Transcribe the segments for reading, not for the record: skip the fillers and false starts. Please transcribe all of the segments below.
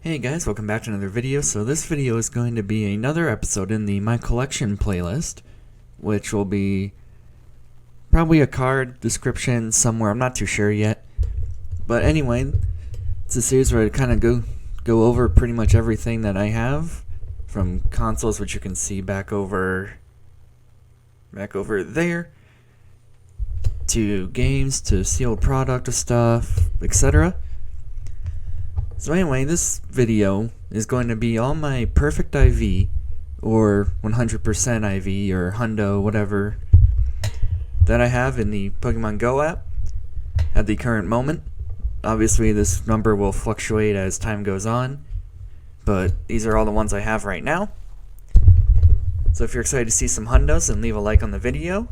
Hey guys, welcome back to another video. So this video is going to be another episode in the My Collection playlist, which will be probably a card description somewhere, I'm not too sure yet. But anyway, it's a series where I kind of go over pretty much everything that I have, from consoles, which you can see back over there, to games, to sealed product stuff, etc. So anyway, this video is going to be all my perfect IV, or 100% IV, or hundo, whatever, that I have in the Pokemon GO app at the current moment. Obviously this number will fluctuate as time goes on, but these are all the ones I have right now. So if you're excited to see some hundos, then leave a like on the video.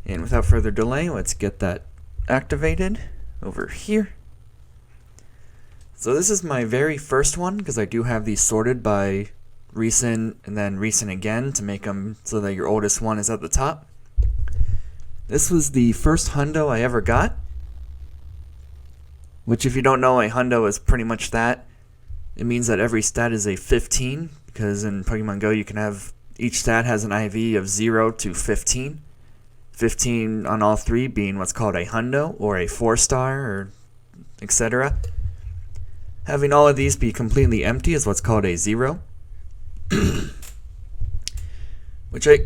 And without further delay, let's get that activated over here. So this is my very first one, because I do have these sorted by recent and then recent again to make them so that your oldest one is at the top. This was the first hundo I ever got, which if you don't know, a hundo is pretty much that. It means that every stat is a 15, because in Pokemon GO you can have, each stat has an IV of 0 to 15. 15 on all three being what's called a hundo, or a 4-star, or etc. Having all of these be completely empty is what's called a 0. which I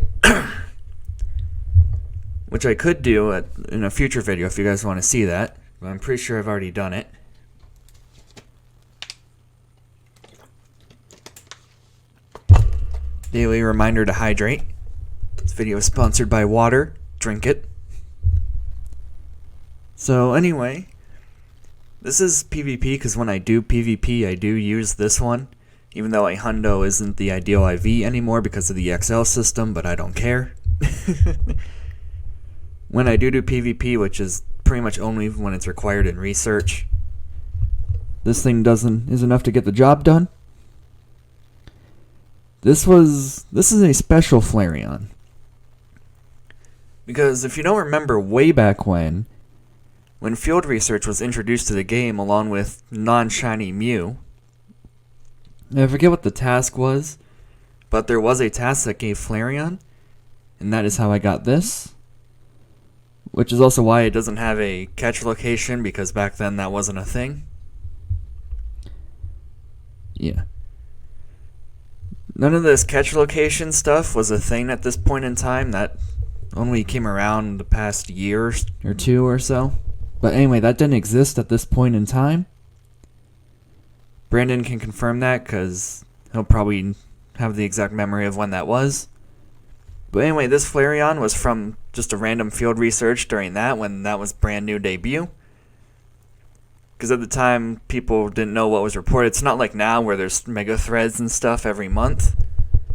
could do in a future video if you guys want to see that, but I'm pretty sure I've already done it. Daily reminder to hydrate. This video is sponsored by water. Drink it. So anyway, this is PvP, because when I do PvP I do use this one, even though a hundo isn't the ideal IV anymore because of the XL system, but I don't care. When I do PvP, which is pretty much only when it's required in research, this thing is enough to get the job done. This is a special Flareon, because if you don't remember, way back when field research was introduced to the game along with non-shiny Mew, I forget what the task was, but there was a task that gave Flareon, and that is how I got this. Which is also why it doesn't have a catch location, because back then that wasn't a thing. Yeah. None of this catch location stuff was a thing at this point in time. That only came around the past year or two or so. But anyway, that didn't exist at this point in time. Brandon can confirm that, because he'll probably have the exact memory of when that was. But anyway, this Flareon was from just a random field research during that, when that was brand new debut. Because at the time, people didn't know what was reported. It's not like now where there's mega threads and stuff every month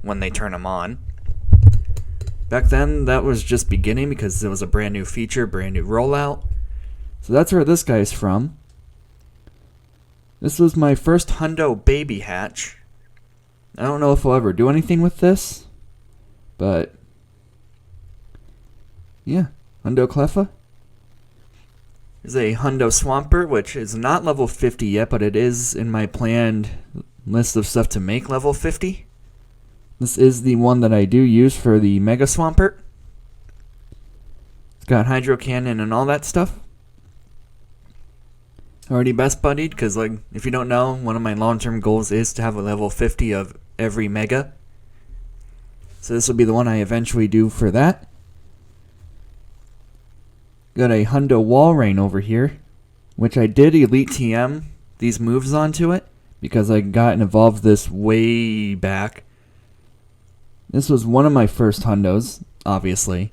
when they turn them on. Back then, that was just beginning, because it was a brand new feature, brand new rollout. So that's where this guy's from. This was my first hundo baby hatch. I don't know if I'll ever do anything with this, but yeah, Hundo Cleffa. There's a Hundo Swampert, which is not level 50 yet, but it is in my planned list of stuff to make level 50. This is the one that I do use for the Mega Swampert. It's got Hydro Cannon and all that stuff. Already best buddied, because like, if you don't know, one of my long-term goals is to have a level 50 of every Mega. So this will be the one I eventually do for that. Got a Hundo Walrein over here, which I did Elite TM these moves onto it, because I got and evolved this way back. This was one of my first hundos, obviously.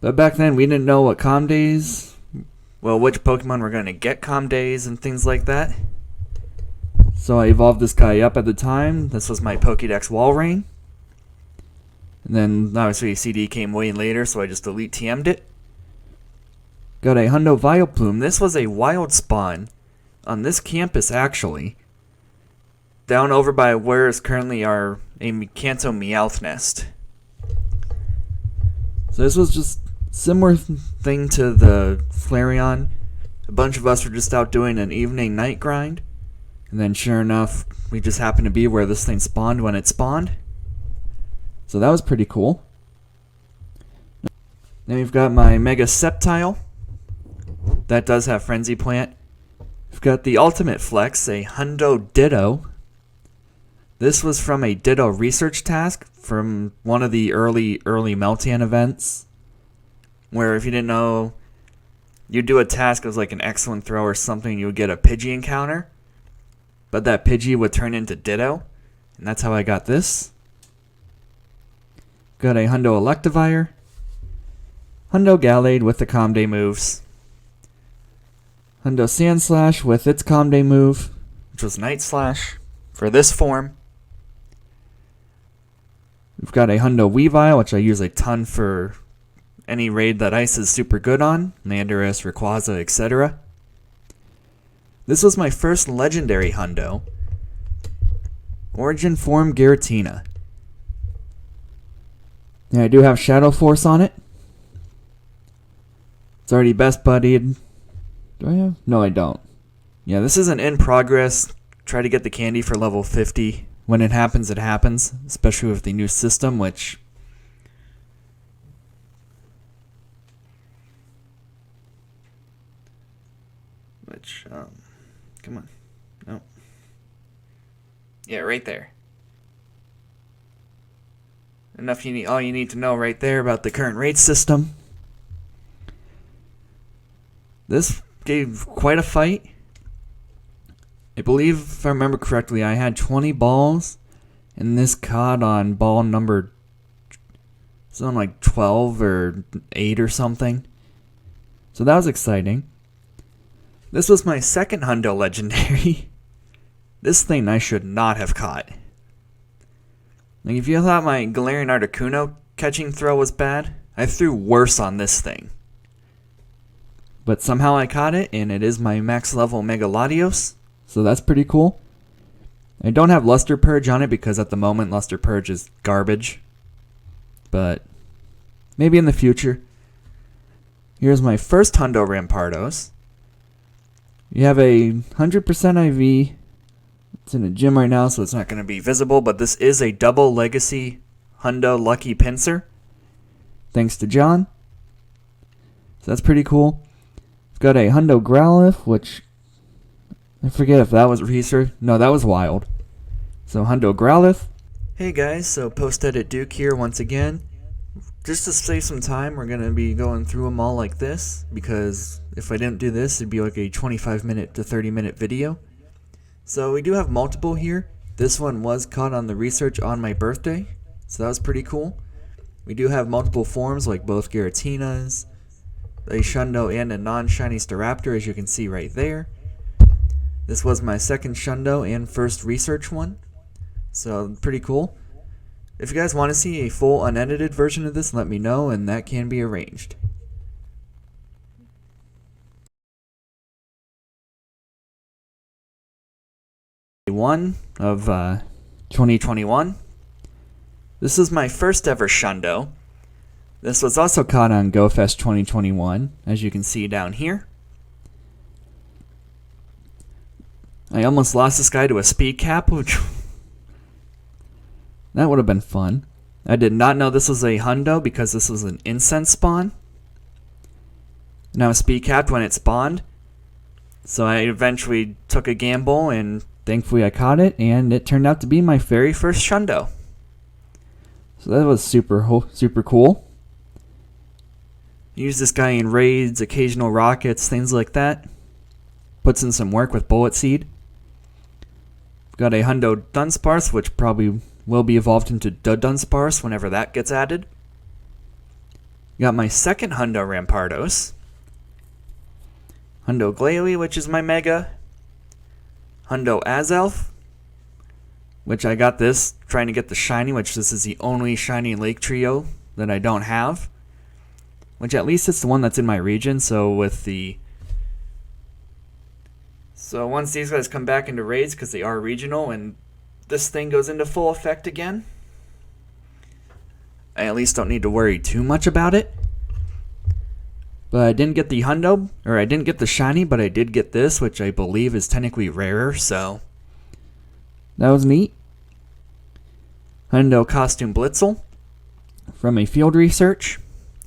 But back then we didn't know what Calm Days, well, which Pokemon were going to get Calm Days and things like that. So I evolved this guy up at the time. This was my Pokédex Walrein. And then obviously CD came way later, so I just Elite TM'd it. Got a Hundo Vileplume. This was a wild spawn on this campus, actually. Down over by where is currently a Kanto Meowth nest. So this was just similar thing to the Flareon. A bunch of us were just out doing an evening night grind. And then sure enough, we just happened to be where this thing spawned when it spawned. So that was pretty cool. Then we've got my Mega Sceptile. That does have Frenzy Plant. We've got the Ultimate Flex, a Hundo Ditto. This was from a Ditto research task from one of the early Meltan events. Where if you didn't know, you do a task as like an excellent throw or something, you would get a Pidgey encounter. But that Pidgey would turn into Ditto. And that's how I got this. Got a Hundo Electivire. Hundo Gallade with the Calm Day moves. Hundo Sandslash with its Calm Day move, which was Night Slash for this form. We've got a Hundo Weavile, which I use a ton for any raid that Ice is super good on, Landorus, Rayquaza, etc. This was my first legendary Hundo. Origin form Giratina. And I do have Shadow Force on it. It's already best buddied. Do I have? No, I don't. Yeah, this isn't in progress. Try to get the candy for level 50. When it happens, it happens. Especially with the new system, which... come on. No. Yeah, right there. All you need to know right there about the current raid system. This gave quite a fight. I believe, if I remember correctly, I had 20 balls, and this caught on ball number something like 12 or 8 or something. So that was exciting. This was my second Hundo Legendary. This thing I should not have caught. Like, if you thought my Galarian Articuno catching throw was bad, I threw worse on this thing. But somehow I caught it, and it is my max level Mega Latios, so that's pretty cool. I don't have Luster Purge on it because at the moment Luster Purge is garbage. But maybe in the future. Here's my first Hundo Rampardos. You have a 100% IV. It's in a gym right now, so it's not going to be visible, but this is a double Legacy Hundo Lucky Pinsir. Thanks to John. So that's pretty cool. I've got a Hundo Growlithe, which I forget if that was research. No, that was wild. So Hundo Growlithe. Hey guys, so Post Edit Duke here once again. Just to save some time, we're going to be going through them all like this, because if I didn't do this, it'd be like a 25-minute to 30-minute video. So we do have multiple here. This one was caught on the research on my birthday, so that was pretty cool. We do have multiple forms, like both Giratinas, a Shundo and a non-shiny Staraptor, as you can see right there. This was my second Shundo and first research one, so pretty cool. If you guys want to see a full unedited version of this, let me know, and that can be arranged. One of 2021. This is my first ever Shundo. This was also caught on GoFest 2021, as you can see down here. I almost lost this guy to a speed cap, which that would have been fun. I did not know this was a Hundo because this was an incense spawn. Now speed capped when it spawned. So I eventually took a gamble and thankfully I caught it, and it turned out to be my very first Shundo. So that was super cool. Use this guy in raids, occasional rockets, things like that. Puts in some work with Bullet Seed. Got a Hundo Dunsparce, which probably will be evolved into Dunsparce whenever that gets added. Got my second Hundo Rampardos. Hundo Glalie, which is my Mega. Hundo Azelf, which I got this trying to get the shiny, which this is the only shiny Lake Trio that I don't have. Which at least it's the one that's in my region, so once these guys come back into raids, because they are regional, and this thing goes into full effect again, I at least don't need to worry too much about it. But I didn't get the Hundo, or I didn't get the shiny, but I did get this, which I believe is technically rarer, so That was neat. Hundo Costume Blitzel from a field research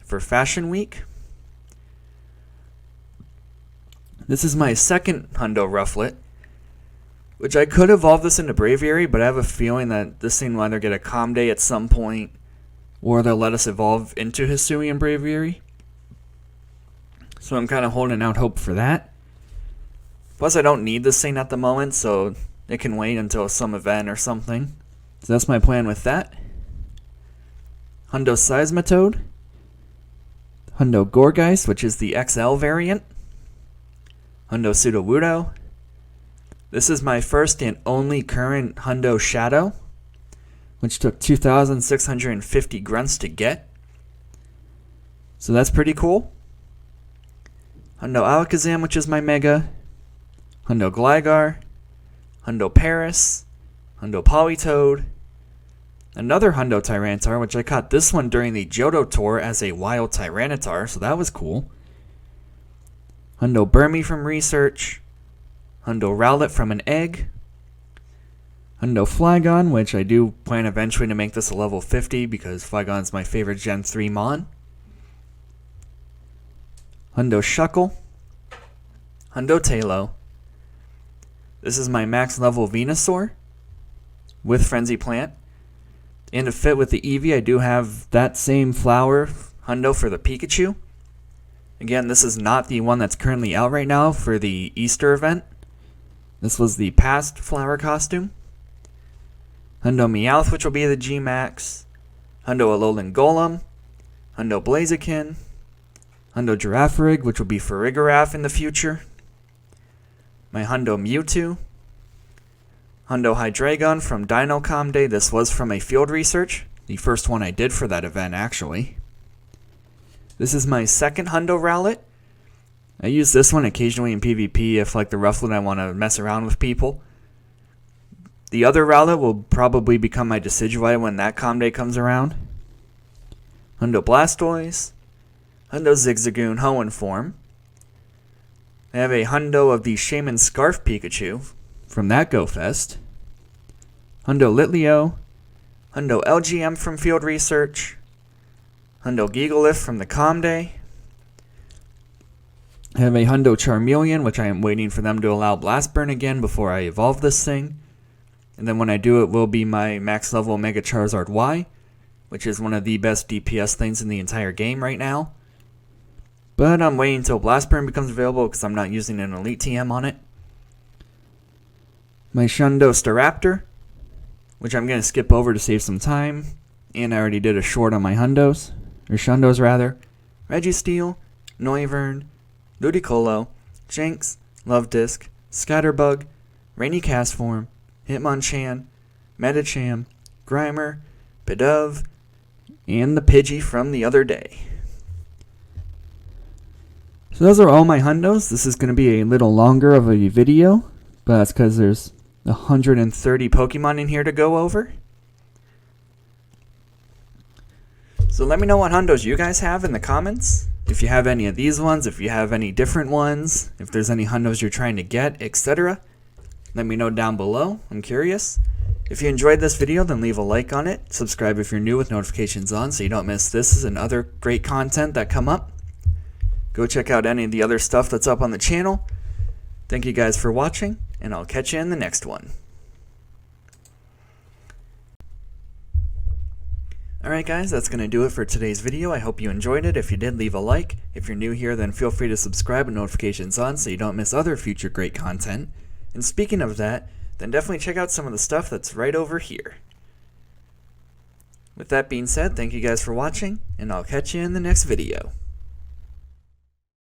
for Fashion Week. This is my second Hundo Rufflet, which I could evolve this into Braviary, but I have a feeling that this thing will either get a Calm Day at some point, or they'll let us evolve into Hisui and Braviary. So I'm kind of holding out hope for that. Plus, I don't need this thing at the moment, so it can wait until some event or something. So that's my plan with that. Hundo Seismitoad. Hundo Gourgeist, which is the XL variant. Hundo Sudowoodo. This is my first and only current Hundo Shadow, which took 2,650 grunts to get. So that's pretty cool. Hundo Alakazam, which is my Mega. Hundo Gligar. Hundo Paris. Hundo Politoed. Another Hundo Tyranitar, which I caught this one during the Johto Tour as a wild Tyranitar, so that was cool. Hundo Burmy from Research. Hundo Rowlet from an egg. Hundo Flygon, which I do plan eventually to make this a level 50 because Flygon's my favorite Gen 3 Mon. Hundo Shuckle. Hundo Tailo. This is my max level Venusaur with Frenzy Plant. And to fit with the Eevee, I do have that same flower Hundo for the Pikachu. Again, this is not the one that's currently out right now for the Easter event. This was the past flower costume. Hundo Meowth, which will be the G-Max. Hundo Alolan Golem. Hundo Blaziken. Hundo Girafarig, which will be Farigiraf in the future. My Hundo Mewtwo. Hundo Hydreigon from Dino Calm Day. This was from a field research. The first one I did for that event, actually. This is my second Hundo Rowlet. I use this one occasionally in PvP if, like the Rufflet, I want to mess around with people. The other Rowlet will probably become my Decidueye when that Calm Day comes around. Hundo Blastoise. Hundo Zigzagoon Hoenn form. I have a Hundo of the Shaman Scarf Pikachu from that Go Fest. Hundo Litleo. Hundo LGM from Field Research. Hundo Gigalith from the Calm Day. I have a Hundo Charmeleon, which I am waiting for them to allow Blast Burn again before I evolve this thing. And then when I do, it will be my max level Mega Charizard Y, which is one of the best DPS things in the entire game right now. But I'm waiting until Blast Burn becomes available because I'm not using an Elite TM on it. My Shundo Staraptor, which I'm going to skip over to save some time. And I already did a short on my Hundos, or Shundos rather. Registeel, Noivern, Ludicolo, Jinx, Lovedisk, Scatterbug, Rainy Castform, Hitmonchan, Medicham, Grimer, Pidove, and the Pidgey from the other day. So those are all my Hundos. This is going to be a little longer of a video, but that's because there's 130 Pokemon in here to go over. So let me know what Hundos you guys have in the comments. If you have any of these ones, if you have any different ones, if there's any Hundos you're trying to get, etc. Let me know down below. I'm curious. If you enjoyed this video, then leave a like on it. Subscribe if you're new with notifications on so you don't miss this and other great content that come up. Go check out any of the other stuff that's up on the channel. Thank you guys for watching, and I'll catch you in the next one. Alright guys, that's going to do it for today's video. I hope you enjoyed it. If you did, leave a like. If you're new here, then feel free to subscribe with notifications on so you don't miss other future great content. And speaking of that, then definitely check out some of the stuff that's right over here. With that being said, thank you guys for watching, and I'll catch you in the next video.